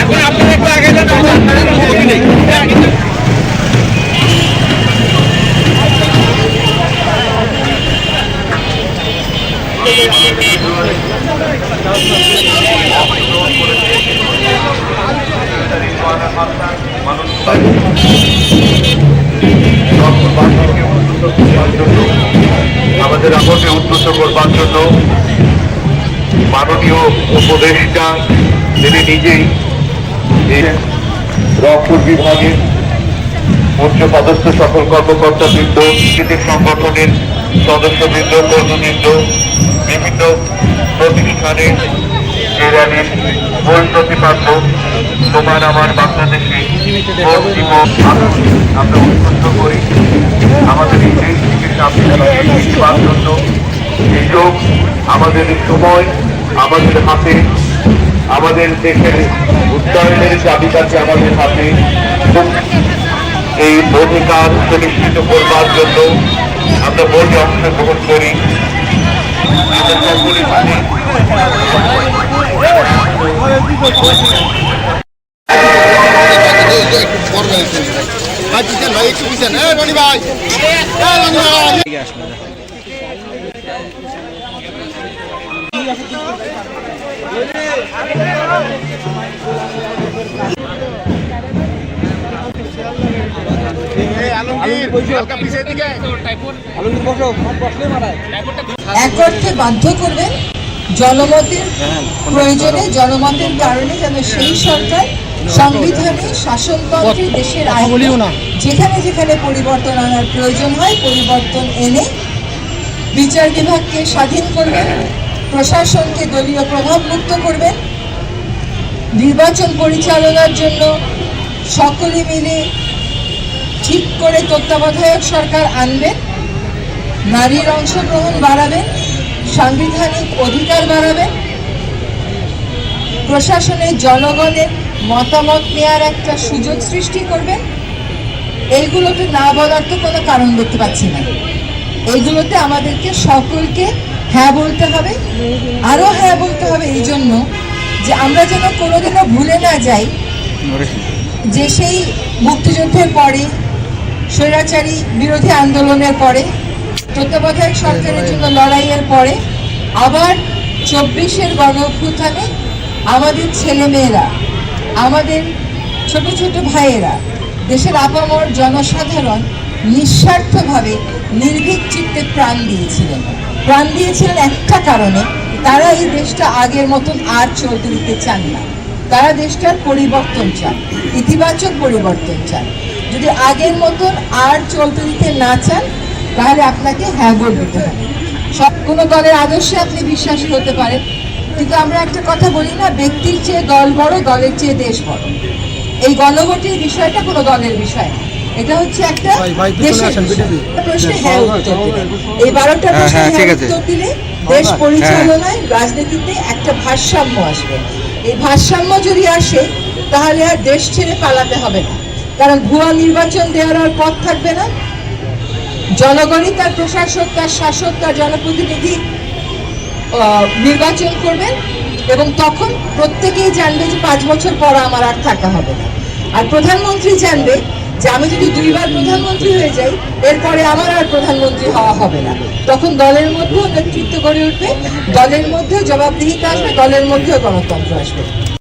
এখন আপনারা একটু আগে যান, ছবি নেই। আমাদের আমলকে উদ্বুদ্ধ করবার জন্য মাননীয় উপদেষ্টা তিনি নিজেই রংপুর বিভাগের উচ্চপদস্থ সকল কর্মকর্তাবৃন্দ, কৃষক সংগঠনের সদস্যবৃন্দ, কর্মবৃন্দ, বিভিন্ন প্রতিষ্ঠানের যে র্যালির মূল প্রতিপাদ্য তোমার আমার বাংলাদেশে আমরা উদ্বুদ্ধ করি আমাদের এই দেশ থেকে সামনে জন্য এই যোগ আমাদের সময় আমাদের হাতে, আমাদের দেশের উন্নয়নের চাবিকাঠি আমাদের হাতে। এই অধিকার সুনিশ্চিত করবার জন্য আমরা ভোটে অংশগ্রহণ করি। এক অর্থে বাধ্য করবেন জনমতের প্রয়োজনে, জনমতের কারণে যেন সেই সরকার সংবিধানে, শাসনতন্ত্রে, দেশের আইন যেখানে যেখানে পরিবর্তন আনার প্রয়োজন হয় পরিবর্তন এনে বিচার বিভাগকে স্বাধীন করবেন, প্রশাসনকে দলীয় প্রভাবমুক্ত করবেন, নির্বাচন পরিচালনার জন্য সকলে মিলে ঠিক করে তত্ত্বাবধায়ক সরকার আনবেন, নারীর অংশগ্রহণ বাড়াবেন, সাংবিধানিক অধিকার বাড়াবেন, প্রশাসনে জনগণের মতামত নেওয়ার একটা সুযোগ সৃষ্টি করবেন। এইগুলোতে না বলার তো কোনো কারণ দেখতে পাচ্ছি না। এইগুলোতে আমাদেরকে সকলকে হ্যাঁ বলতে হবে, আরো হ্যাঁ বলতে হবে এই জন্য যে আমরা যেন কোনোদিনও ভুলে না যাই যে সেই মুক্তিযুদ্ধের পরে, স্বৈরাচারী বিরোধী আন্দোলনের পরে, তত্ত্বাবধায়ক সরকারের জন্য লড়াইয়ের পরে আবার 24-এর গণ অভ্যুত্থানে আমাদের ছেলেমেয়েরা, আমাদের ছোট ছোট ভাইয়েরা, দেশের আপামর জনসাধারণ নিঃস্বার্থভাবে নির্ভীক চিত্তে প্রাণ দিয়েছিলেন। প্রাণ দিয়েছিলেন একটা কারণে, তারা এই দেশটা আগের মতন আর চলতে দিতে চান না। তারা দেশটার পরিবর্তন চান, ইতিবাচক পরিবর্তন চান। যদি আগের মতন আর চলতে দিতে না চান তাহলে আপনাকে হ্যাঁ ভোট দিতে হবে। সব কোনো দলের আদর্শে আপনি বিশ্বাসী হতে পারেন, কিন্তু আমরা একটা কথা বলি না, ব্যক্তির চেয়ে দল বড়, দলের চেয়ে দেশ বড়। এই গণভোটের বিষয়টা কোনো দলের বিষয় না, এটা হচ্ছে একটা দেশের প্রশ্নে হ্যাঁ উত্তর দিলে, এই 12টা প্রশ্নে হ্যাঁ উত্তর দিলে দেশ পরিচালনায়, রাজনীতিতে একটা ভারসাম্য আসবে। এই ভারসাম্য যদি আসে তাহলে আর দেশ ছেড়ে পালাতে হবে না, কারণ ভুয়া নির্বাচন দেওয়ার আর পথ থাকবে না। জনগণই তার প্রশাসক, তার শাসক, তার জনপ্রতিনিধি নির্বাচন করবেন এবং তখন প্রত্যেকেই জানবে যে 5 বছর পর আমার আর থাকা হবে না। আর প্রধানমন্ত্রী জানবে যে আমি যদি 2বার প্রধানমন্ত্রী হয়ে যাই এরপরে আমার আর প্রধানমন্ত্রী হওয়া হবে না। তখন দলের মধ্যেও নেতৃত্ব গড়ে উঠবে, দলের মধ্যেও জবাবদিহিতা আসবে, দলের মধ্যেও গণতন্ত্র আসবে।